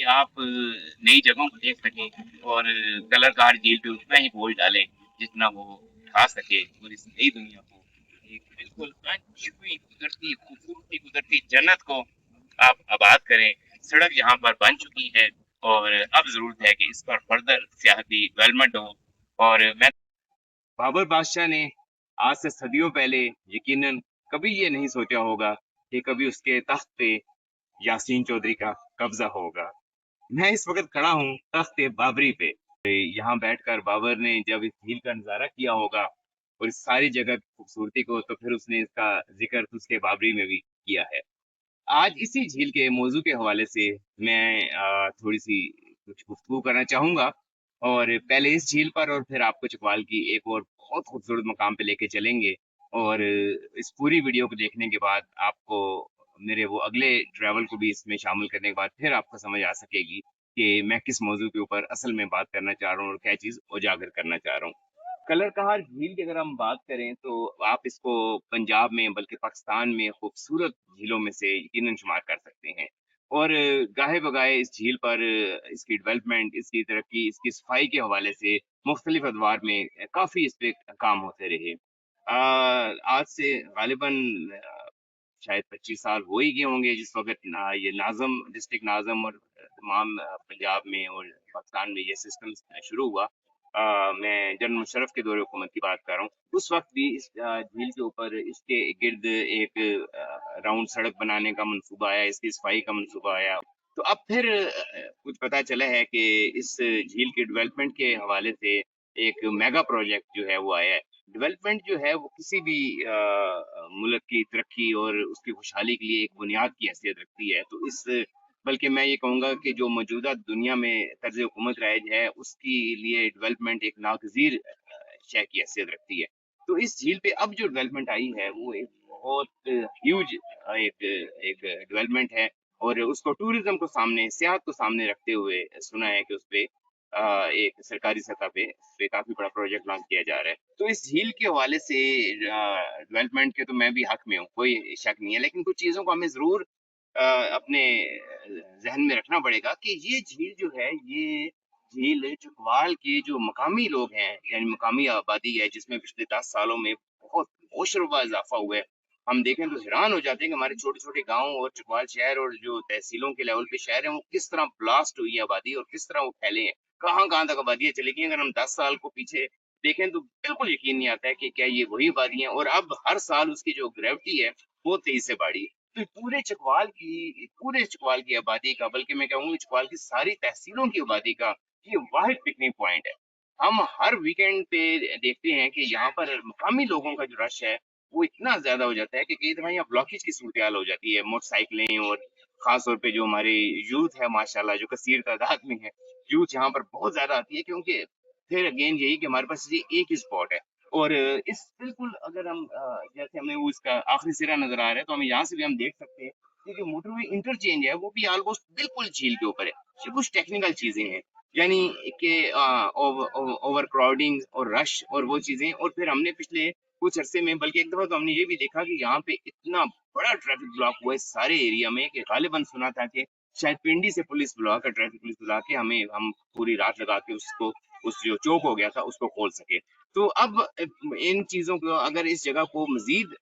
आप नई जगहों को देख सकें और कलर कार झील पे उतना ही बोल डालें जितना वो उठा सके और इस नई दुनिया को एक बिल्कुल अनछुई हुई कुदरती खूबसूरती कुदरती जन्नत को आप आबाद करें। सड़क यहाँ पर बन चुकी है और अब जरूरत है कि इस पर फर्दर सियाहती डेवलपमेंट हो। और मैं बाबर बादशाह ने आज से सदियों पहले यकीनन कभी ये नहीं सोचा होगा कि कभी उसके तख्त पे यासीन चौधरी का कब्जा होगा। मैं इस वक्त खड़ा हूँ तख्त बाबरी पे। यहाँ बैठकर बाबर ने जब इस झील का नजारा किया होगा और इस सारी जगह की खूबसूरती को, तो फिर उसने इसका जिक्र उसके बाबरी में भी किया है। आज इसी झील के मौजू के हवाले से मैं थोड़ी सी कुछ गुफ्तगू करना चाहूंगा। और पहले इस झील पर और फिर आपको चकवाल की एक और बहुत खूबसूरत मकाम पे लेके चलेंगे। और इस पूरी वीडियो को देखने के बाद आपको मेरे वो अगले ट्रैवल को भी इसमें शामिल करने के बाद फिर आपको समझ आ सकेगी कि मैं किस मौजू के ऊपर असल में बात करना चाह रहा हूँ और क्या चीज उजागर करना चाह रहा हूँ। कलर कहार झील की अगर हम बात करें तो आप इसको पंजाब में बल्कि पाकिस्तान में खूबसूरत झीलों में से यकीनन शुमार कर सकते हैं। और गाहे बगाए इस झील पर इसकी डेवलपमेंट, इसकी तरक्की, इसकी सफाई के हवाले से मुख्तलिफ अदवार में काफी इस पे काम होते रहे। आज से गालिबन शायद 25 साल हो ही गए होंगे जिस वक्त ये नाज़म डिस्ट्रिक्ट नाज़म और तमाम पंजाब में और पाकिस्तान में ये सिस्टम शुरू हुआ। मैं जनरल मुशर्रफ के दौरे हुकूमत की बात कर रहा हूँ। उस वक्त भी इस झील के ऊपर इसके गिर्द एक राउंड सड़क बनाने का मंसूबा आया, इसकी सफाई का मंसूबा आया। तो अब फिर कुछ पता चला है कि इस झील के डेवलपमेंट के हवाले से एक मेगा प्रोजेक्ट जो है वो आया है। डेवलपमेंट जो है वो किसी भी मुल्क की तरक्की और उसकी खुशहाली के लिए एक बुनियाद की हैसियत रखती है। तो इस बल्कि मैं ये कहूँगा कि जो मौजूदा दुनिया में तर्ज हुकूमत राइज है उसके लिए डेवलपमेंट एक नागज़ीर शय की हैसियत रखती है। तो इस झील पे अब जो डेवलपमेंट आई है वो एक बहुत ह्यूज एक एक डेवलपमेंट है। और उसको टूरिज्म को सामने, सियाहत को सामने रखते हुए सुना है कि उसपे एक सरकारी सतह पे काफी बड़ा प्रोजेक्ट लॉन्च किया जा रहा है। तो इस झील के हवाले से डेवलपमेंट के तो मैं भी हक में हूँ, कोई शक नहीं है। लेकिन कुछ चीजों को हमें जरूर अपने जहन में रखना पड़ेगा कि ये झील जो है, ये झील चकवाल के जो मकामी लोग हैं यानी मकामी आबादी है जिसमें पिछले 10 सालों में बहुत होशरुबा इजाफा हुआ है। हम देखें तो हैरान हो जाते हैं कि हमारे छोटे छोटे गांव और चकवाल शहर और जो तहसीलों के लेवल पे शहर हैं वो किस तरह ब्लास्ट हुई है आबादी और किस तरह वो फैले हैं, कहाँ कहाँ तक आबादियां चली गई। अगर हम 10 साल को पीछे देखें तो बिल्कुल यकीन नहीं आता है कि क्या ये वही आबादियां हैं। और अब हर साल उसकी जो ग्रेविटी है वो तेजी से बढ़ी। तो पूरे चकवाल की आबादी का, बल्कि मैं कहूँगा चकवाल की सारी तहसीलों की आबादी का ये वाहिद पिकनिक पॉइंट है। हम हर वीकेंड पे देखते हैं कि यहाँ पर मकामी लोगों का जो रश है वो इतना ज्यादा हो जाता है कि कई दफा यहाँ ब्लॉकेज की सूरत हाल हो जाती है। मोटरसाइकिलें और खास तौर पे जो हमारे यूथ है माशाल्लाह जो कसीर तादाद में है, यूथ यहाँ पर बहुत ज्यादा आती है क्योंकि फिर अगेन यही कि हमारे पास ये एक ही स्पॉट है। और इस बिल्कुल अगर हम जैसे हमें वो इसका आखिरी सिरा नजर आ रहा है तो हमें यहाँ से भी हम देख सकते हैं कि जो मोटरवे इंटरचेंज है वो भी ऑलमोस्ट बिल्कुल झील के ऊपर है। ये कुछ टेक्निकल चीजें हैं यानी कि ओवर क्राउडिंग और रश और वो चीजें। और फिर हमने पिछले कुछ अरसे में बल्कि एक दफा तो हमने ये भी देखा कि यहाँ पे इतना बड़ा ट्रैफिक ब्लॉक हुआ है सारे एरिया में कि गालिबन सुना था कि शायद पिंडी से पुलिस बुला कर, ट्रैफिक पुलिस बुला के हमें हम पूरी रात लगा के उसको, उस जो चौक हो गया था उसको खोल सके। तो अब इन चीजों को अगर इस जगह को मजीद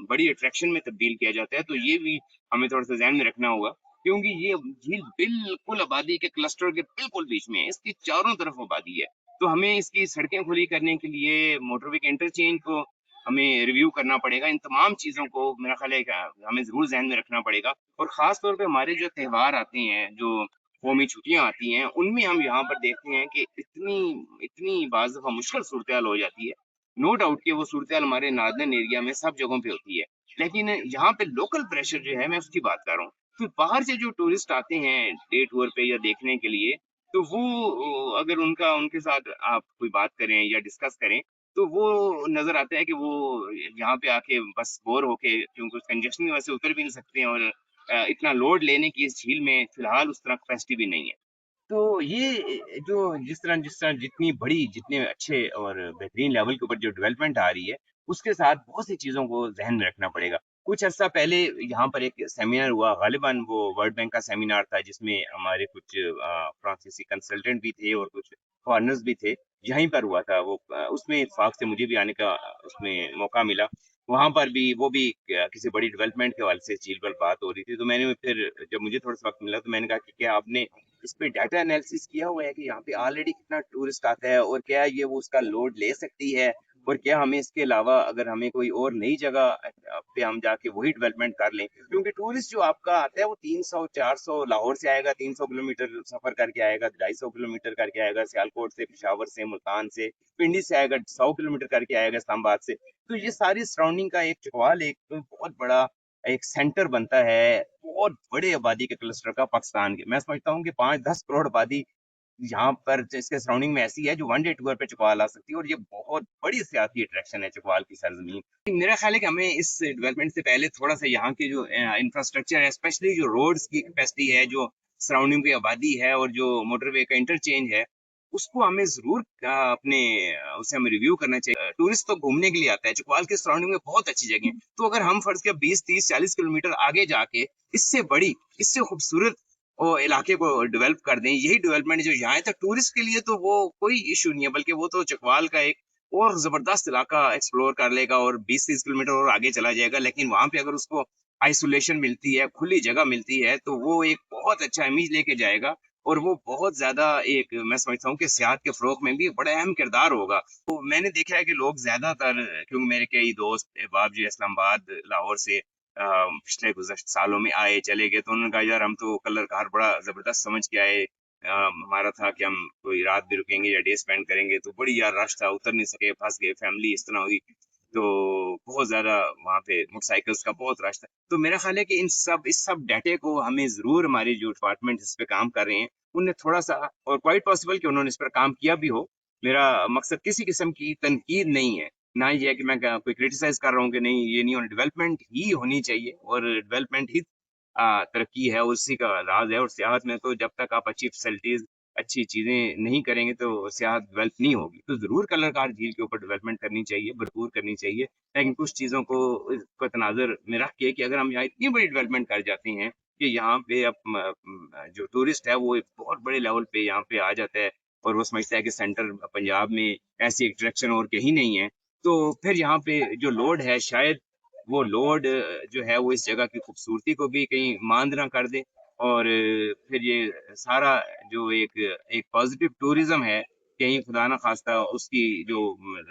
बड़ी अट्रैक्शन में तब्दील किया जाता है तो ये भी हमें थोड़ा सा ध्यान में रखना होगा क्योंकि ये झील बिल्कुल आबादी के क्लस्टर के बिल्कुल बीच में है, इसकी चारों तरफ आबादी है। तो हमें इसकी सड़कें खुली करने के लिए मोटरवे के इंटरचेंज को हमें रिव्यू करना पड़ेगा। इन तमाम चीजों को मेरा ख्याल है कि हमें जरूर ध्यान में रखना पड़ेगा। और खास तौर पे हमारे जो त्योहार आते हैं, जो कौमी छुट्टियां आती हैं, उनमें हम यहाँ पर देखते हैं कि इतनी इतनी बाज़ दफा मुश्किल सूरत हाल हो जाती है। नो डाउट कि वो सूरत हाल हमारे नॉर्दर्न एरिया में सब जगहों पे होती है, लेकिन यहाँ पे लोकल प्रेशर जो है मैं उसकी बात कर रहा हूँ। तो बाहर से जो टूरिस्ट आते हैं डे टूर पे या देखने के लिए, तो वो अगर उनका उनके साथ आप कोई बात करें या डिस्कस करें तो वो नजर आता है कि वो यहाँ पे आके बस बोर होके, क्योंकि उस कंजेशन की वजह से उतर भी नहीं सकते हैं और इतना लोड लेने की इस झील में फिलहाल उस तरह कैपेसिटी भी नहीं है। तो ये जो जिस तरह जितनी बड़ी, जितने अच्छे और बेहतरीन लेवल के ऊपर जो डेवलपमेंट आ रही है, उसके साथ बहुत सी चीज़ों को ज़हन में रखना पड़ेगा। कुछ अर्सा पहले यहाँ पर एक सेमिनार हुआ, गालिबन वो वर्ल्ड बैंक का सेमिनार था, जिसमें हमारे कुछ फ्रांसीसी कंसल्टेंट भी थे और कुछ फॉरेनर्स भी थे। यहीं पर हुआ था वो, उसमें इत्तेफाक से मुझे भी आने का उसमें मौका मिला। वहां पर भी वो भी किसी बड़ी डेवलपमेंट के हवाले से झील पर बात हो रही थी, तो मैंने फिर जब मुझे थोड़ा सा वक्त मिला तो मैंने कहा कि क्या आपने इस पे डाटा एनालिसिस किया हुआ है कि यहाँ पे ऑलरेडी कितना टूरिस्ट आता है और क्या ये वो उसका लोड ले सकती है, और क्या हमें इसके अलावा अगर हमें कोई और नई जगह पे हम जाके वही डेवलपमेंट कर लें, क्योंकि टूरिस्ट जो आपका आता है वो 300 400 लाहौर से आएगा, 300 किलोमीटर सफर करके आएगा, 250 किलोमीटर करके आएगा, सियालकोट से, पेशावर से, मुल्तान से, पिंडी से आएगा, 100 किलोमीटर करके आएगा इस्लामाबाद से। तो ये सारी सराउंडिंग का एक चकवाल एक बहुत बड़ा एक सेंटर बनता है, बहुत बड़े आबादी के क्लस्टर का पाकिस्तान के। मैं समझता हूँ कि 5-10 करोड़ आबादी यहाँ पर इसके सराउंडिंग में ऐसी है जो वन डे टूर पे चकवाल आ सकती है, और ये बहुत बड़ी सियासी अट्रैक्शन है चकवाल की सरजमीन। मेरा ख्याल है कि हमें इस डेवलपमेंट से पहले थोड़ा सा यहाँ के जो इंफ्रास्ट्रक्चर है, स्पेशली जो रोड्स की कैपेसिटी है, जो सराउंडिंग की आबादी है, और जो मोटरवे का इंटरचेंज है, उसको हमें जरूर अपने उसे हमें रिव्यू करना चाहिए। टूरिस्ट तो घूमने के लिए आता है, चकवाल के सराउंडिंग में बहुत अच्छी जगह है, तो अगर हम फर्ज के 20 30 40 किलोमीटर आगे जाके इससे बड़ी, इससे खूबसूरत वो इलाके को डेवलप कर दें, यही डेवलपमेंट जो यहाँ है, तो टूरिस्ट के लिए तो वो कोई इशू नहीं है, बल्कि वो तो चकवाल का एक और जबरदस्त इलाका एक्सप्लोर कर लेगा और 20 30 किलोमीटर और आगे चला जाएगा। लेकिन वहां पे अगर उसको आइसोलेशन मिलती है, खुली जगह मिलती है, तो वो एक बहुत अच्छा इमेज लेके जाएगा, और वो बहुत ज्यादा एक, मैं समझता हूँ कि सियाहत के फरोग में भी बड़ा अहम किरदार होगा। तो मैंने देखा है कि लोग ज्यादातर, क्योंकि मेरे कई दोस्त अहबाब जो इस्लामाबाद लाहौर से पिछले गुज़श्त सालों में आए चले गए, तो उन्होंने कहा यार हम तो कलर कार बड़ा जबरदस्त समझ के आए, हमारा था कि हम कोई रात भी रुकेंगे या डे स्पेंड करेंगे, तो बड़ी यार रश था, उतर नहीं सके, फंस गए, फैमिली इस तरह हुई, तो बहुत ज्यादा वहाँ पे मोटरसाइकिल्स का बहुत रश था। तो मेरा ख्याल है कि इस सब डाटे को हमें जरूर, हमारे जो डिपार्टमेंट इस पे काम कर रहे हैं उन्हें थोड़ा सा, और क्वाइट पॉसिबल कि उन्होंने इस पर काम किया भी हो, मेरा मकसद किसी किस्म की तनकीद नहीं है, ना ये है कि मैं कोई क्रिटिसाइज कर रहा हूँ कि नहीं ये नहीं होना, डेवलपमेंट ही होनी चाहिए, और डेवलपमेंट ही तरक्की है, उसी का राज है। और सियाहत में तो जब तक आप अच्छी फैसिलिटीज, अच्छी चीजें नहीं करेंगे तो सियाहत डेवलप नहीं होगी। तो जरूर कलरकार झील के ऊपर डेवलपमेंट करनी चाहिए, भरपूर करनी चाहिए, लेकिन कुछ चीजों को तनाजर में रख के कि अगर हम यहाँ इतनी बड़ी डेवलपमेंट कर जाते हैं कि यहाँ पे अब जो टूरिस्ट है वो एक बहुत बड़े लेवल पे यहाँ पे आ जाता है, और वो समझता है कि सेंटर पंजाब में ऐसी अट्रैक्शन और कहीं नहीं है, तो फिर यहाँ पे जो लोड है, शायद वो लोड जो है वो इस जगह की खूबसूरती को भी कहीं मांद ना कर दे, और फिर ये सारा जो एक एक पॉजिटिव टूरिज्म है, कहीं खुदा ना खास्ता उसकी जो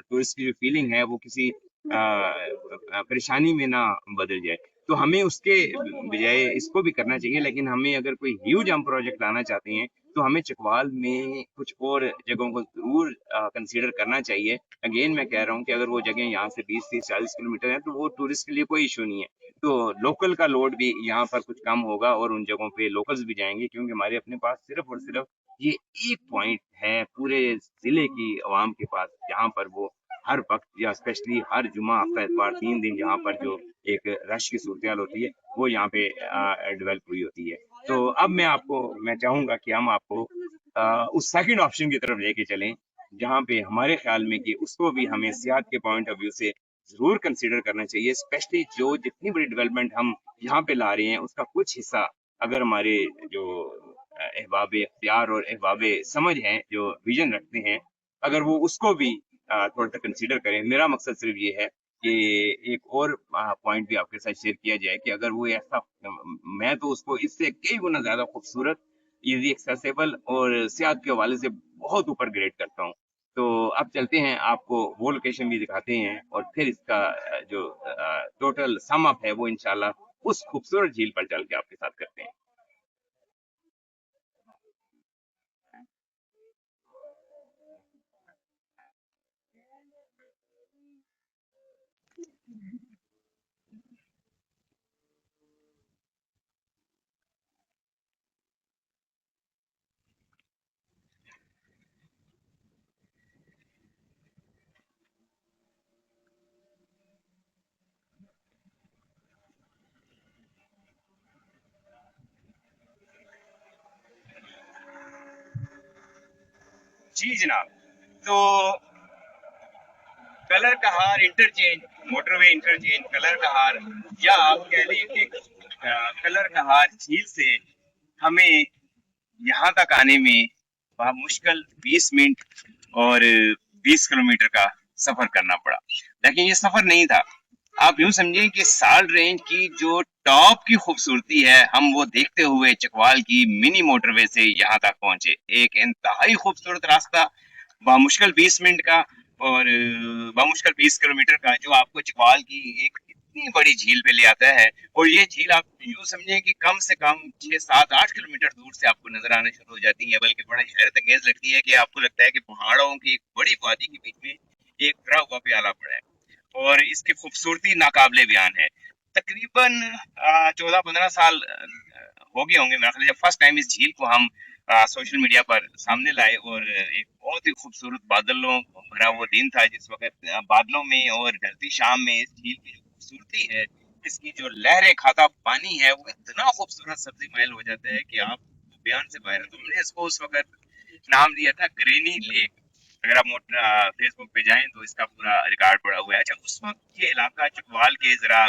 टूरिस्ट की जो फीलिंग है वो किसी परेशानी में ना बदल जाए। तो हमें उसके बजाय इसको भी करना चाहिए, लेकिन हमें अगर कोई ह्यूज हम प्रोजेक्ट लाना चाहते हैं तो हमें चकवाल में कुछ और जगहों को जरूर कंसीडर करना चाहिए। अगेन मैं कह रहा हूँ कि अगर वो जगह यहाँ से 20 30 40 किलोमीटर है तो वो टूरिस्ट के लिए कोई इशू नहीं है, तो लोकल का लोड भी यहाँ पर कुछ कम होगा, और उन जगहों पे लोकल्स भी जाएंगे, क्योंकि हमारे अपने पास सिर्फ और सिर्फ ये एक पॉइंट है पूरे जिले की आवाम के पास, जहाँ पर वो हर वक्त या स्पेशली हर जुमा हफ्ता इतवार 3 दिन यहाँ पर जो एक रश की सूरत होती है वो यहाँ पे डेवलप हुई होती है। तो अब मैं चाहूंगा कि हम आपको उस सेकंड ऑप्शन की तरफ लेके चलें, जहाँ पे हमारे ख्याल में कि उसको भी हमें सियाहत के पॉइंट ऑफ व्यू से जरूर कंसीडर करना चाहिए, स्पेशली जो जितनी बड़ी डेवलपमेंट हम यहाँ पे ला रहे हैं उसका कुछ हिस्सा अगर हमारे जो अहबाब इख्तियार और अहबाब समझ हैं, जो विजन रखते हैं, अगर वो उसको भी थोड़ा सा कंसीडर करें। मेरा मकसद सिर्फ ये है कि एक और पॉइंट भी आपके साथ शेयर किया जाए कि अगर वो ऐसा, मैं तो उसको इससे कई गुना ज्यादा खूबसूरत, इजी एक्सेसिबल और सेहत के हवाले से बहुत ऊपर ग्रेड करता हूँ। तो अब चलते हैं, आपको वो लोकेशन भी दिखाते हैं, और फिर इसका जो टोटल सम अप है वो इंशाल्लाह उस खूबसूरत झील पर चल के आपके साथ करते हैं। जी जनाब। तो कलर कहार इंटरचेंज, मोटरवे इंटरचेंज कलर कहार, या आप कह लें कि कलर कहार झील से हमें यहाँ तक आने में मुश्किल 20 मिनट और 20 किलोमीटर का सफर करना पड़ा। लेकिन ये सफर नहीं था, आप यूं समझें कि साल रेंज की जो टॉप की खूबसूरती है हम वो देखते हुए चकवाल की मिनी मोटरवे से यहाँ तक पहुंचे। एक इंतहाई खूबसूरत रास्ता बामुश्किल 20 मिनट का और बामुश्किल 20 किलोमीटर का, जो आपको चकवाल की एक इतनी बड़ी झील पे ले आता है। और ये झील आप यूं समझें कि कम से कम 6, 7, 8 किलोमीटर दूर से आपको नजर आने शुरू हो जाती है, बल्कि बड़ा हैरत अंगेज लगती है कि आपको लगता है कि पहाड़ों की एक बड़ी वादी के बीच में एक भरा हुआ प्याला पड़ा है और इसकी खूबसूरती नाकाबिले बयान है। तकरीबन 14-15 साल हो गए होंगे मेरे ख्याल, जब फर्स्ट टाइम इस झील को हम सोशल मीडिया पर सामने लाए, और एक बहुत ही खूबसूरत बादलों भरा वो दिन था जिस वक्त बादलों में और ढलती शाम में इस झील की जो खूबसूरती है, इसकी जो लहरें खाता पानी है, वो इतना खूबसूरत सब्जी महल हो जाता है कि आप बयान से बाहर है। तो हमने इसको उस वक्त नाम दिया था ग्रेनी लेक। अगर आप फेसबुक पे जाएं तो इसका पूरा रिकॉर्ड पड़ा हुआ है। अच्छा, उस वक्त ये इलाका चकवाल के जरा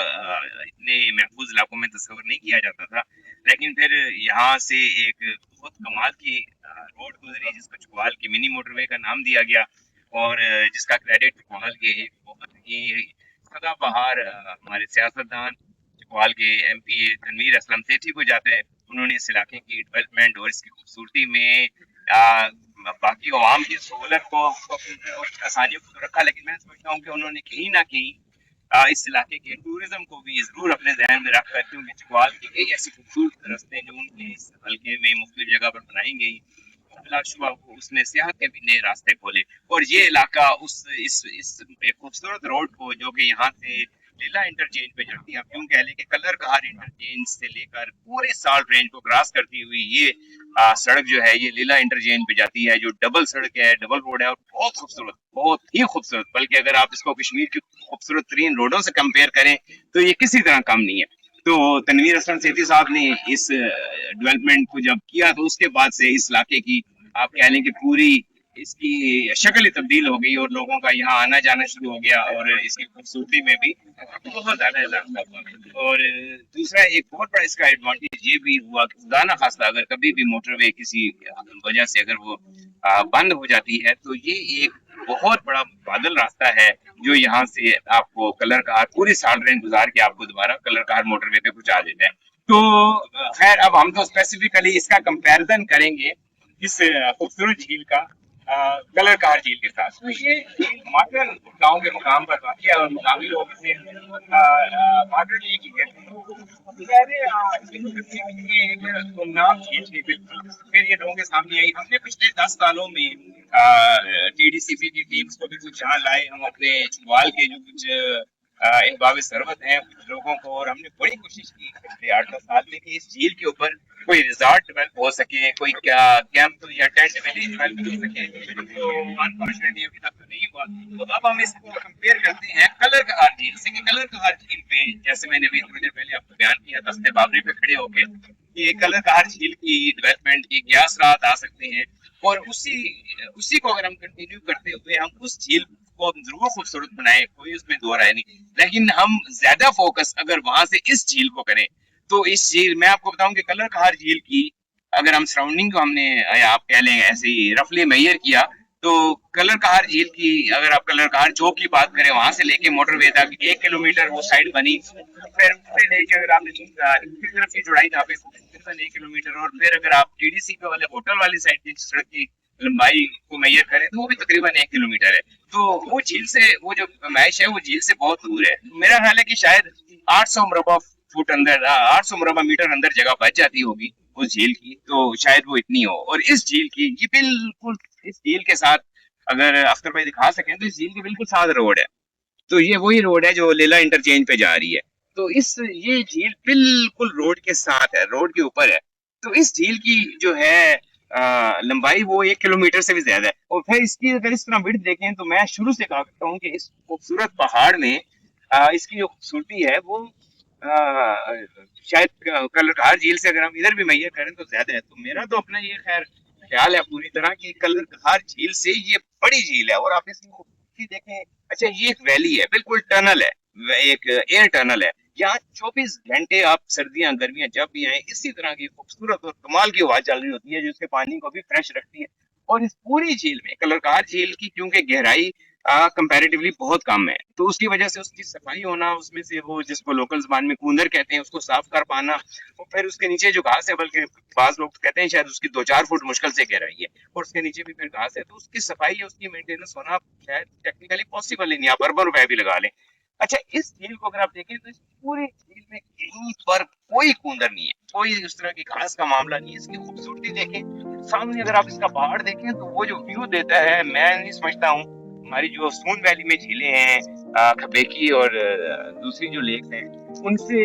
इतने महफूज इलाकों में तस्वर नहीं किया जाता था, लेकिन फिर यहाँ से एक बहुत कमाल की रोड गुजरी जिसको चकवाल की मिनी मोटरवे का नाम दिया गया, और जिसका क्रेडिट चकवाल के एक बहुत ही सदाबहार हमारे सियासतदान चकवाल के एमपी तनवीर असलम सेठी को जाता है। उन्होंने इस इलाके की डेवलपमेंट और इसकी खूबसूरती में बाकी आवाम की सहूलत को आसानियों को तो रखा, लेकिन मैं समझता हूँ कि उन्होंने कहीं ना कहीं इस इलाके के टूरिज्म को भी जरूर अपने ध्यान में रखकर, क्योंकि चकवाल की कई ऐसी खूबसूरत रस्ते जो उनके इस हल्के में मुख्तलिफ जगह पर बनाई गई, बिलाशुबा वो उसने सियाहत के भी नए रास्ते खोले। और ये इलाका उस इस एक खूबसूरत रोड को जो कि यहाँ से लीला इंटरचेंज पे चढ़ती है, आप यूं कह लें कि कलर कहार इंटरचेंज से लेकर पूरे साल्ट रेंज को क्रॉस करती हुई ये सड़क जो है ये लीला इंटरचेंज पे जाती है, जो डबल सड़क है, डबल रोड है, और बहुत खूबसूरत, बहुत ही खूबसूरत। बल्कि अगर आप इसको कश्मीर की खूबसूरत तरीन रोडों से कंपेयर करें तो ये किसी तरह कम नहीं है। तो तनवीर हसन सेठी साहब ने इस डेवलपमेंट को जब किया तो उसके बाद से इस इलाके की आप कह लें कि पूरी इसकी शक्ल ही तब्दील हो गई और लोगों का यहाँ आना जाना शुरू हो गया, और इसकी खूबसूरती में भी बहुत ज्यादा इजाफा हुआ। और दूसरा एक बहुत बड़ा इसका एडवांटेज ये भी हुआ कि खुदा ना खास्ता अगर कभी भी मोटरवे किसी वजह से अगर वो बंद हो जाती है तो ये एक बहुत बड़ा बादल रास्ता है जो यहाँ से आपको कलर कार पूरी साल रेंज गुजार के आपको दोबारा कलर कार मोटरवे पे पहुंचा देता है। तो खैर अब हम तो स्पेसिफिकली इसका कंपैरिजन करेंगे इस खूबसूरत झील का कलर कार झील के साथ। तो ये झील मॉडर्न गांव के मुकाम पर वाक़ है और मुकामी लोग इसे मॉडर्न लेक ही कहते हैं। ये एक गुमनाम झील थी बिल्कुल, फिर ये लोगों के सामने आई। हमने पिछले 10 सालों में टीडीसीपी की टीम्स को भी कुछ यहाँ लाए, हम अपने चकवाल के जो कुछ इनबाब सरवत हैं कुछ लोगों को, और हमने बड़ी कोशिश की पिछले 8-10 साल में कि इस झील के ऊपर कोई रिजॉर्ट डेवलप हो सके, कोई क्या कैंप या टेंट विलेज डेवलप हो सके। तो अनफॉर्चुनेटली अभी तक तो नहीं हुआ। तो अब हम इसको कंपेयर करते हैं कलर कहार झील से कि कलर कहार झील पे, जैसे मैंने भी थोड़ी देर पहले आपको बयान किया दस्ते बाबरी पे खड़े होके, ये कलर कहार झील की डेवलपमेंट की क्या असरात आ सकते हैं, और उसी को अगर हम कंटिन्यू करते हुए हम उस झील को जरूर खूबसूरत बनाए, कोई उसमें दो राय नहीं, लेकिन हम ज्यादा फोकस अगर वहां से इस झील को करें तो इस झील मैं आपको बताऊं कि कलर कहार झील की अगर हम सराउंडिंग को हमने आप कह लें ऐसे ही रफली मेजर किया तो कलर कहार झील की अगर आप कलर कहार चौक की बात करें वहां से लेके मोटरवे तक 1 किलोमीटर वो साइड बनी, फिर उससे लेके अगर आपने दूसरी तरफ की जुड़ाई जहाँ पे 1 किलोमीटर, और फिर अगर आप टीडीसी पे वाले होटल वाली साइड की सड़क की लंबाई को मैयर करें तो वो भी तकरीबन 1 किलोमीटर है। तो वो झील से वो जो मैश है वो झील से बहुत दूर है। मेरा ख्याल है कि शायद 800 मुरबा फुट अंदर 800 मुरबा मीटर अंदर जगह बच जाती होगी उस झील की, तो शायद वो इतनी हो। और इस झील की ये बिल्कुल इस झील के साथ अगर अख्तर भाई दिखा सकें तो इस झील के बिल्कुल साथ रोड है, तो ये वही रोड है जो लीला इंटरचेंज पे जा रही है। तो इस ये झील बिल्कुल रोड के साथ है, रोड के ऊपर है। तो इस झील की जो है लंबाई वो 1 किलोमीटर से भी ज्यादा है। और फिर इसकी अगर इस तरह विड्थ देखें तो मैं शुरू से कहा करता हूँ कि इस खूबसूरत पहाड़ में इसकी जो खूबसूरती है वो शायद कलरकहार झील से अगर हम इधर भी मैयर करें तो ज्यादा है। तो मेरा तो अपना ये खैर ख्याल है पूरी तरह की कलरकहार झील से ये बड़ी झील है, और आप इसकी खूबसूरती देखें। अच्छा, ये एक वैली है, बिल्कुल टनल है, एक एयर टनल है। यहाँ 24 घंटे आप सर्दियां गर्मियां जब भी आए, इसी तरह की खूबसूरत और कमाल की हवा चल रही होती है, जो उसके पानी को भी फ्रेश रखती है। और इस पूरी झील में, कलरकाट झील की क्योंकि गहराई कंपैरेटिवली बहुत कम है, तो उसकी वजह से उसकी सफाई होना, उसमें से वो जिसको लोकल जबान में कूंदर कहते हैं, उसको साफ कर पाना, और फिर उसके नीचे जो घास है, बल्कि बाज लोग कहते हैं शायद उसकी 2-4 फुट मुश्किल से गहराई है, और उसके नीचे भी फिर घास है, तो उसकी सफाई या उसकी मेंटेनेंस होना शायद टेक्निकली पॉसिबल ही नहीं, आप अर्बन रुपए भी लगा लें। अच्छा, इस झील को अगर आप देखें तो इस पूरी झील में कहीं पर कोई कूंदर नहीं है, कोई उस तरह की घास का मामला नहीं है। इसकी खूबसूरती देखें, सामने अगर आप इसका पहाड़ देखें तो वो जो व्यू देता है, मैं नहीं समझता हूँ हमारी जो सून वैली में झीलें हैं, खबेकी और दूसरी जो लेक्स हैं, उनसे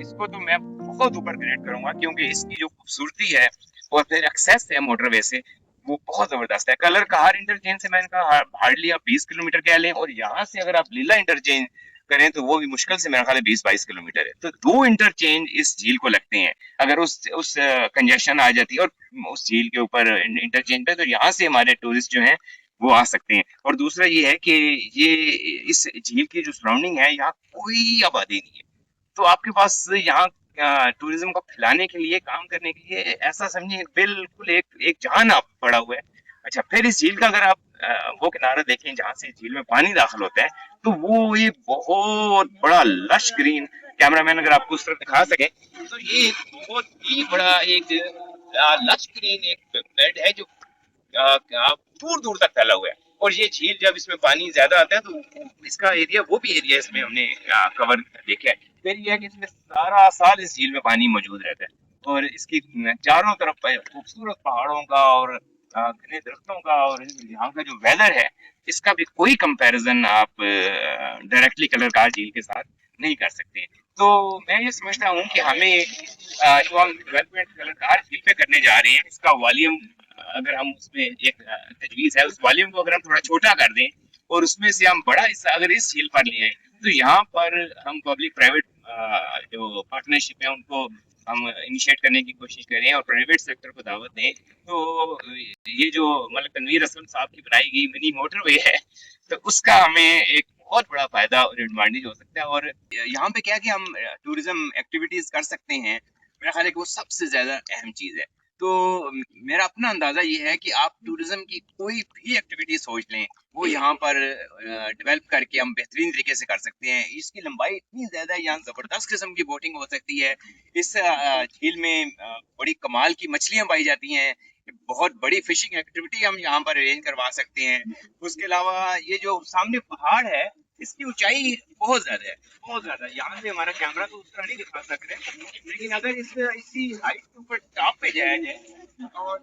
इसको तो मैं बहुत ऊपर ग्रेड करूंगा, क्योंकि इसकी जो खूबसूरती है और फिर एक्सेस है मोटरवे से, वो बहुत जबरदस्त है। कलर कहार इंटरचेंज से मैंने कहा हार्डली आप 20 किलोमीटर कह लें, और यहाँ से अगर आप लीला इंटरचेंज करें तो वो भी मुश्किल से मेरा ख्याल है 20-22 किलोमीटर है। तो 2 इंटरचेंज इस झील को लगते हैं। अगर उस कंजेशन आ जाती है और उस झील के ऊपर इंटरचेंज पे, तो यहाँ से हमारे टूरिस्ट जो हैं वो आ सकते हैं। और दूसरा ये है कि ये इस झील की जो सराउंडिंग है, यहाँ कोई आबादी नहीं है, तो आपके पास यहाँ टूरिज्म को फैलाने के लिए, काम करने के लिए, ऐसा समझिए बिल्कुल एक एक जहान आप पड़ा हुआ है। अच्छा, फिर इस झील का अगर आप वो किनारा देखें जहाँ से झील में पानी दाखिल होता है, तो वो एक बहुत बड़ा लश ग्रीन, कैमरामैन अगर आपको उस तरफ दिखा सके, तो ये एक बहुत ही बड़ा एक लश ग्रीन एक बेड है, जो दूर दूर तक फैला हुआ है। और ये झील जब इसमें पानी ज्यादा आता है, तो इसका एरिया, वो भी एरिया इसमें हमने कवर देखा है। फिर ये है कि इसमें सारा साल इस झील में पानी मौजूद रहता है, और इसकी चारों तरफ खूबसूरत पहाड़ों का और घने दरख्तों का, और यहाँ का जो वेदर है, इसका भी कोई कंपैरिजन आप डायरेक्टली कलरकार झील के साथ नहीं कर सकते हैं। तो मैं ये समझता हूँ कि हमें जो हम डेवलपमेंट कलरकार झील पे करने जा रहे हैं, इसका वॉल्यूम, अगर हम उसमें एक तजवीज है, उस वॉल्यूम को अगर हम थोड़ा छोटा कर दें, और उसमें से हम बड़ा हिस्सा अगर इस झील पर ले आए, तो यहाँ पर हम पब्लिक प्राइवेट जो पार्टनरशिप है उनको हम इनिशिएट करने की कोशिश करें, और प्राइवेट सेक्टर को दावत दें, तो ये जो मतलब तनवीर असलम साहब की बनाई गई मिनी मोटरवे है, तो उसका हमें एक बहुत बड़ा फायदा और एडवांटेज हो सकता है। और यहाँ पे क्या कि हम टूरिज्म एक्टिविटीज कर सकते हैं, मेरा ख्याल है कि वो सबसे ज्यादा अहम चीज है। तो मेरा अपना अंदाजा ये है कि आप टूरिज्म की कोई भी एक्टिविटी सोच लें, वो यहाँ पर डेवलप करके हम बेहतरीन तरीके से कर सकते हैं। इसकी लंबाई इतनी ज्यादा है, यहाँ जबरदस्त किस्म की बोटिंग हो सकती है। इस झील में बड़ी कमाल की मछलियां पाई जाती हैं, बहुत बड़ी फिशिंग एक्टिविटी हम यहाँ पर अरेंज करवा सकते हैं। उसके अलावा ये जो सामने पहाड़ है, इसकी ऊंचाई बहुत ज्यादा है, बहुत ज्यादा। यहाँ से हमारा कैमरा तो उस तरह नहीं दिखा सक रहे, लेकिन अगर इसी हाइट के ऊपर टॉप पे जाया जाए और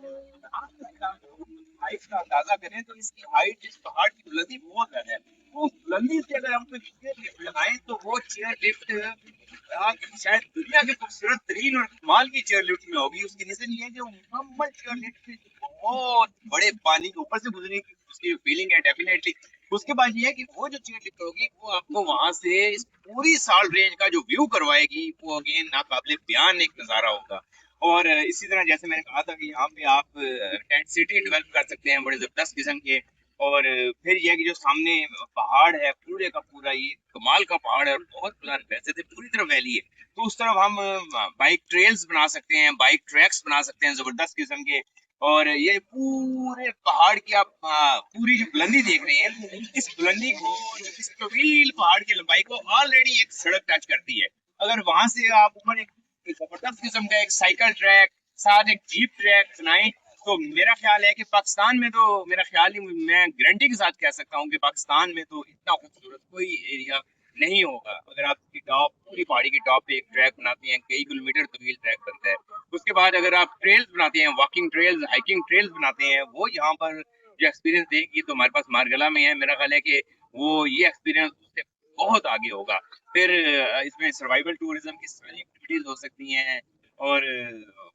हाइट का अंदाजा करें, तो इसकी हाइट, इस पहाड़ की बुलंदी बहुत ज्यादा है। तो उस बुलंदी से अगर हम कोई चेयर लिफ्ट लगाएं, तो वो चेयर लिफ्ट शायद दुनिया के खूबसूरत तरीन और कमाल की चेयर लिफ्ट में होगी। उसकी रीजन ये है कि वो मुकम्मल चेयर लिफ्ट से बहुत बड़े पानी के ऊपर से गुजरने की उसकी फीलिंग है डेफिनेटली। उसके बाद ये है कि वो जो चेयर लिफ्ट होगी, वो आपको वहां से इस पूरी साल रेंज का जो व्यू करवाएगी, वो अगेन नाकाबिले बयान एक नजारा होगा। और इसी तरह जैसे मैंने कहा था कि यहाँ पे आप टेंट सिटी डेवलप कर सकते हैं, बड़े जबरदस्त किस्म के। और फिर यह कि जो सामने पहाड़ है, पूरे का पूरा ये कमाल का पहाड़ है, और बहुत पुराना, वैसे तो पूरी तरफ वैली है, तो उस तरफ हम बाइक ट्रेल्स बना सकते हैं, बाइक ट्रैक्स बना सकते हैं जबरदस्त किस्म के। और ये पूरे पहाड़ की आप पूरी जो बुलंदी देख रहे हैं, इस बुलंदी को, इस तवील पहाड़ की लंबाई को ऑलरेडी एक सड़क टच करती है। अगर वहां से आप ऊपर एक जबरदस्त किस्म का एक साइकिल ट्रैक, साथ एक जीप ट्रैक बनाएं, तो मेरा ख्याल है कि पाकिस्तान में, तो मेरा ख्याल ही, मैं गारंटी के साथ कह सकता हूँ कि पाकिस्तान में तो इतना खूबसूरत कोई एरिया नहीं होगा। अगर आप टॉप, पूरी पहाड़ी की टॉप पे एक ट्रैक बनाते हैं, कई किलोमीटर तवील ट्रैक बनता है, उसके बाद अगर आप ट्रेल्स बनाते हैं, वॉकिंग ट्रेल्स, हाइकिंग ट्रेल्स बनाते हैं, वो यहाँ पर जो एक्सपीरियंस देगी, तो हमारे पास मारगला में है, मेरा ख्याल है कि वो ये एक्सपीरियंस उससे बहुत आगे होगा। फिर इसमें सर्वाइवल टूरिज्म की सारी एक्टिविटीज हो सकती हैं। और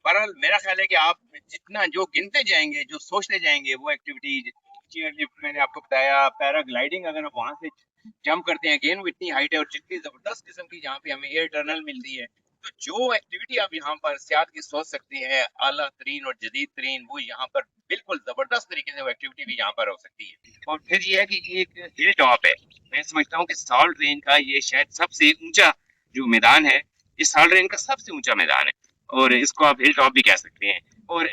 बहरहाल मेरा ख्याल है कि आप जितना जो गिनते जाएंगे, जो सोचते जाएंगे, वो एक्टिविटीज, चेयर लिफ्ट मैंने आपको बताया, पैराग्लाइडिंग अगर आप वहां से जंप करते हैं, अगेन वो इतनी हाइट है, और जितनी जबरदस्त किस्म की जहाँ पे हमें एयर टनल मिलती है, तो जो एक्टिविटी आप यहाँ पर सियाहत की सोच सकते हैं आला तरीन और जदीद तरीन, वो यहाँ पर बिल्कुल जबरदस्त तरीके से वो एक्टिविटी भी यहाँ पर हो सकती है। और फिर ये है कि ये एक हिल टॉप है। मैं समझता हूँ कि सॉल्ट रेंज का ये शायद सबसे ऊंचा जो मैदान है, ये सॉल्ट रेंज का सबसे ऊंचा मैदान है, और इसको आप हिल टॉप भी कह सकते हैं। और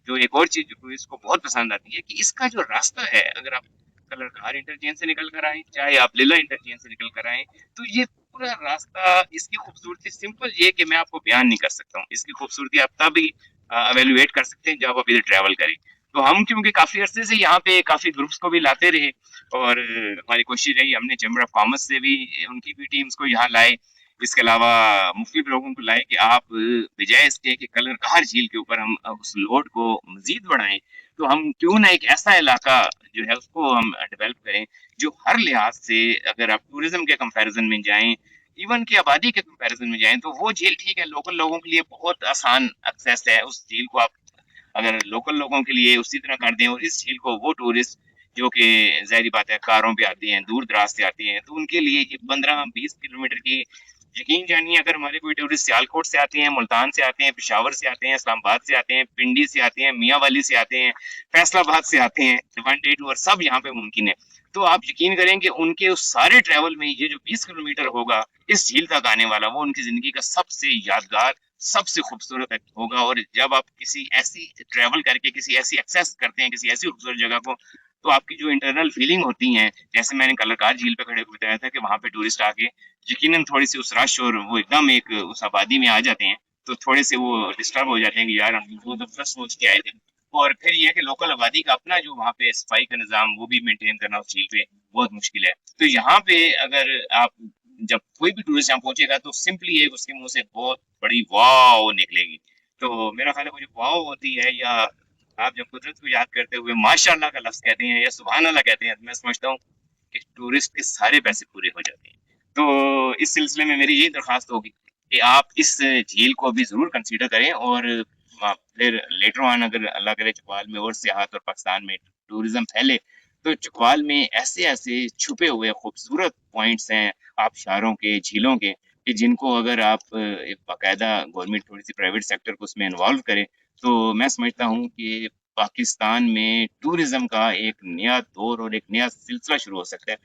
जो एक और चीज जो इसको बहुत पसंद आती है कि इसका जो रास्ता है, अगर आप कलरकार इंटरचेंज से निकल कर आए, चाहे आप लीला इंटरचेंज से निकल कर आए, तो ये पूरा रास्ता, इसकी खूबसूरती सिंपल ये कि मैं आपको बयान नहीं कर सकता हूँ। इसकी खूबसूरती आप तभी एवेल्युएट कर सकते हैं जब आप इधर ट्रैवल करें। तो हम क्योंकि काफी अरसे से यहाँ पे काफी ग्रुप्स को भी लाते रहे, और हमारी कोशिश रही, हमने चैम्बर ऑफ कॉमर्स से भी उनकी भी टीम्स को यहाँ लाए, इसके अलावा मुख्तलिफ लोगों को लाए कि आप बजाय इसके कि कलरकार झील के ऊपर हम उस लोड को मजीद बढ़ाएं, तो हम क्यों ना एक ऐसा इलाका जो है उसको हम डेवलप करें जो हर लिहाज से, अगर आप टूरिज्म के कंपैरिजन में जाएं, इवन की आबादी के कंपैरिजन में जाएं, तो वो झील ठीक है, लोकल लोगों के लिए बहुत आसान एक्सेस है उस झील को। आप अगर लोकल लोगों के लिए उसी तरह कर दें, और इस झील को वो टूरिस्ट जो कि ज़ाहिर बात है कारों पे आते हैं, दूर दराज से आते हैं, तो उनके लिए ये 15-20 किलोमीटर की, यकीन जानिए अगर हमारे कोई टूरिस्ट सियालकोट से आते हैं, मुल्तान से आते हैं, पेशावर से आते हैं, इस्लामाबाद से आते हैं, पिंडी से आते हैं, मियाँवाली से आते हैं, फैसलाबाद से आते हैं, वन डे टूर सब यहाँ पे मुमकिन है। तो आप यकीन करें कि उनके उस सारे ट्रैवल में ये जो 20 किलोमीटर होगा इस झील तक आने वाला, वो उनकी जिंदगी का सबसे यादगार, सबसे खूबसूरत होगा। और जब आप किसी ऐसी ट्रैवल करके किसी ऐसी एक्सेस करते हैं किसी ऐसी खूबसूरत जगह को, तो आपकी जो इंटरनल फीलिंग होती है, जैसे मैंने कलरकार झील पे खड़े हुए बताया था कि वहां पे टूरिस्ट आके यकीनन थोड़ी सी उस रश और वो एकदम एक उस आबादी में आ जाते हैं, तो थोड़े से वो डिस्टर्ब हो जाते हैं कि यार हम वो तो फर्स्ट सोच के आए थे। और फिर ये है कि लोकल आबादी का अपना जो वहाँ पे सफाई का निजाम वो भी मेंटेन करना उस झील पे बहुत मुश्किल है। तो यहाँ पे अगर आप, जब कोई भी टूरिस्ट यहाँ पहुंचेगा, तो सिंपली एक उसके मुंह से बहुत बड़ी वाव निकलेगी। तो मेरा ख्याल है वो जो वाव होती है, या आप जब कुदरत को याद करते हुए माशाल्लाह का लफ्ज कहते हैं या सुभान अल्लाह कहते हैं, तो मैं समझता हूँ कि टूरिस्ट के सारे पैसे पूरे हो जाते हैं। तो इस सिलसिले में मेरी यही दरख्वास्त होगी कि आप इस झील को भी जरूर कंसीडर करें, और फिर लेटर ऑन अगर अल्लाह करे चकवाल में और सियाहत और पाकिस्तान में टूरिज्म फैले, तो चकवाल में ऐसे ऐसे छुपे हुए खूबसूरत पॉइंट्स हैं आबशारों के, झीलों के, कि जिनको अगर आप एक बाकायदा गवर्नमेंट थोड़ी सी प्राइवेट सेक्टर को उसमें इन्वॉल्व करे, तो मैं समझता हूँ कि पाकिस्तान में टूरिज्म का एक नया दौर और एक नया सिलसिला शुरू हो सकता है।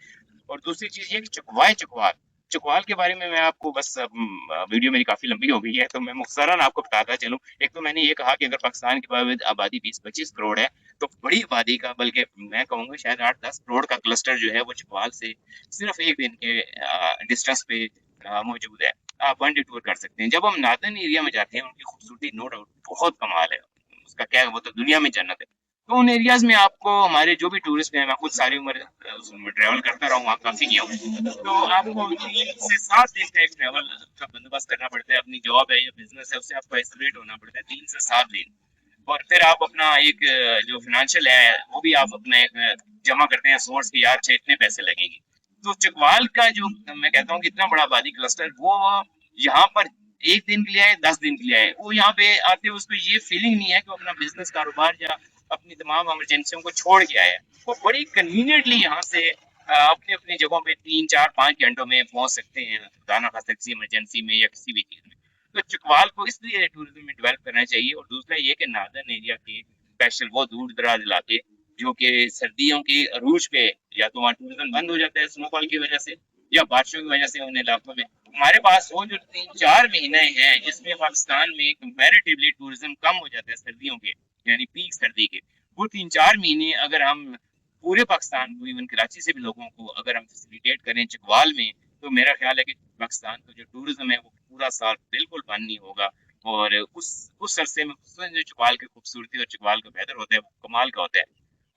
और दूसरी चीज ये कि चकवाए चकवाल, चकवाल के बारे में मैं आपको बस वीडियो मेरी काफी लंबी हो गई है, तो मैं मुख्तसरन आपको बताता चलूं। एक तो मैंने ये कहा कि अगर पाकिस्तान की आबादी 20-25 करोड़ है, तो बड़ी आबादी का, बल्कि मैं कहूँगा शायद 8-10 करोड़ का क्लस्टर जो है वो चकवाल से सिर्फ एक दिन के डिस्टेंस पे मौजूद है। आप वन डे टूर कर सकते हैं। जब हम नादन एरिया में जाते हैं, उनकी खूबसूरती नो डाउट बहुत कमाल है, उसका क्या है, वो तो दुनिया में जन्नत है। तो उन एरियाज में आपको, हमारे जो भी टूरिस्ट हैं, मैं खुद सारी उम्र उसमें ट्रैवल करता रहा हूँ, वहाँ काफी किया हूँ, तो आपको 3 से 7 दिन का एक ट्रैवल का बंदोबस्त करना पड़ता है। अपनी जॉब है या बिजनेस है, उससे आपको आइसोलेट होना पड़ता है 3 से 7 दिन। और फिर आप अपना एक जो फाइनेंशियल है वो भी आप अपना एक जमा करते हैं सोर्स की, यार अच्छे इतने पैसे लगेंगे। तो चकवाल का जो, मैं कहता हूँ कि इतना बड़ा आबादी क्लस्टर, वो यहाँ पर एक दिन के लिए आए, 10 दिन के लिए आए, वो यहाँ पे आते हुए उसको ये फीलिंग नहीं है कि वो अपना बिजनेस कारोबार या अपनी तमाम इमरजेंसियों को छोड़ के आया है। वो बड़ी कन्वीनियंटली यहाँ से अपनी अपनी जगहों पे 3-4-5 घंटों में पहुंच सकते हैं, दाना खा सकते, किसी इमरजेंसी में या किसी भी चीज में। तो चकवाल को इसलिए टूरिज्म में डेवलप करना चाहिए। और दूसरा ये कि नार्दर्न एरिया के स्पेशल वो दूर दराज इलाके जो कि सर्दियों के अरूज पे, या तो वहाँ टूरिज्म बंद हो जाता है स्नोफॉल की वजह से, या बारिशों की वजह से उन इलाकों में, हमारे पास वो जो 3-4 महीने हैं जिसमें पाकिस्तान में कंपैरेटिवली टूरिज्म कम हो जाता है सर्दियों के, यानी पीक सर्दी के, वो 3-4 महीने अगर हम पूरे पाकिस्तान को, इवन कराची से भी लोगों को अगर हम फैसिलिटेट करें चकवाल में, तो मेरा ख्याल है कि पाकिस्तान का जो टूरिज्म है वो पूरा साल बिल्कुल बंद नहीं होगा। और उस अरसे में जो चकवाल की खूबसूरती और चकवाल का वेदर होता है वो कमाल का होता है।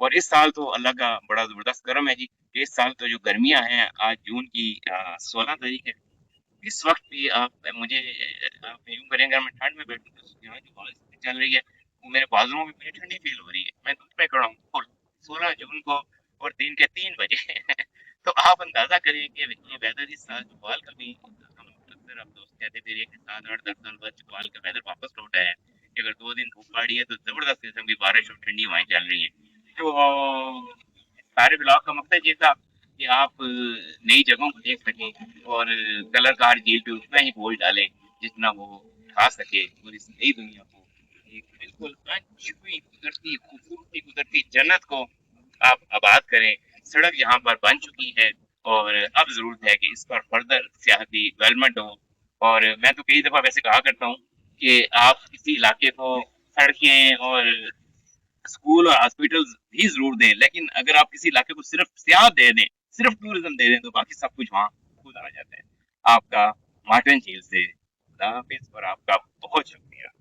और इस साल तो अल्लाह का बड़ा जबरदस्त करम है जी, इस साल तो जो गर्मियां हैं, आज जून की 16 तारीख है, इस वक्त भी आप मुझे, आप यूं करेंगे, अगर मैं ठंड में बैठूं तो यहाँ जो हवा चल रही है वो मेरे बाजुओं में बड़ी ठंडी फील हो रही है। मैं धूप में खड़ा हूँ और 16 जून को, और दिन के 3 बजे तो आप अंदाजा करिए कि ये वेदर इस साल चकवाल का भी, हम अक्सर आप दोस्त कहते थे कि 7-8-10 साल बाद चकवाल का वेदर वापस लौटा है, कि अगर 2 दिन धूप पड़ी है तो जबरदस्त किस्म की बारिश और ठंडी हवाएं चल रही है। तो सारे ब्लॉग का मकसद ये था कि आप नई जगहों को देख सकें, और कलरकार झील पे उतना ही बोल डालें जितना वो उठा सके और इस नई दुनिया को एक बिल्कुल अनछुई हुई कुदरती खूबसूरती कुदरती जन्नत को आप आबाद करें। सड़क यहाँ पर बन चुकी है और अब जरूरत है कि इस पर फर्दर सियाहती डेवलपमेंट हो। और मैं तो कई दफा वैसे कहा करता हूँ कि आप किसी इलाके को सड़कें और स्कूल और हॉस्पिटल्स भी जरूर दें, लेकिन अगर आप किसी इलाके को सिर्फ सियाहत दे दें, सिर्फ टूरिज्म दे दें, तो बाकी सब कुछ वहाँ खुद आ जाता है। आपका मार्टिन झील से खुदा हाफिज और आपका बहुत शुक्रिया।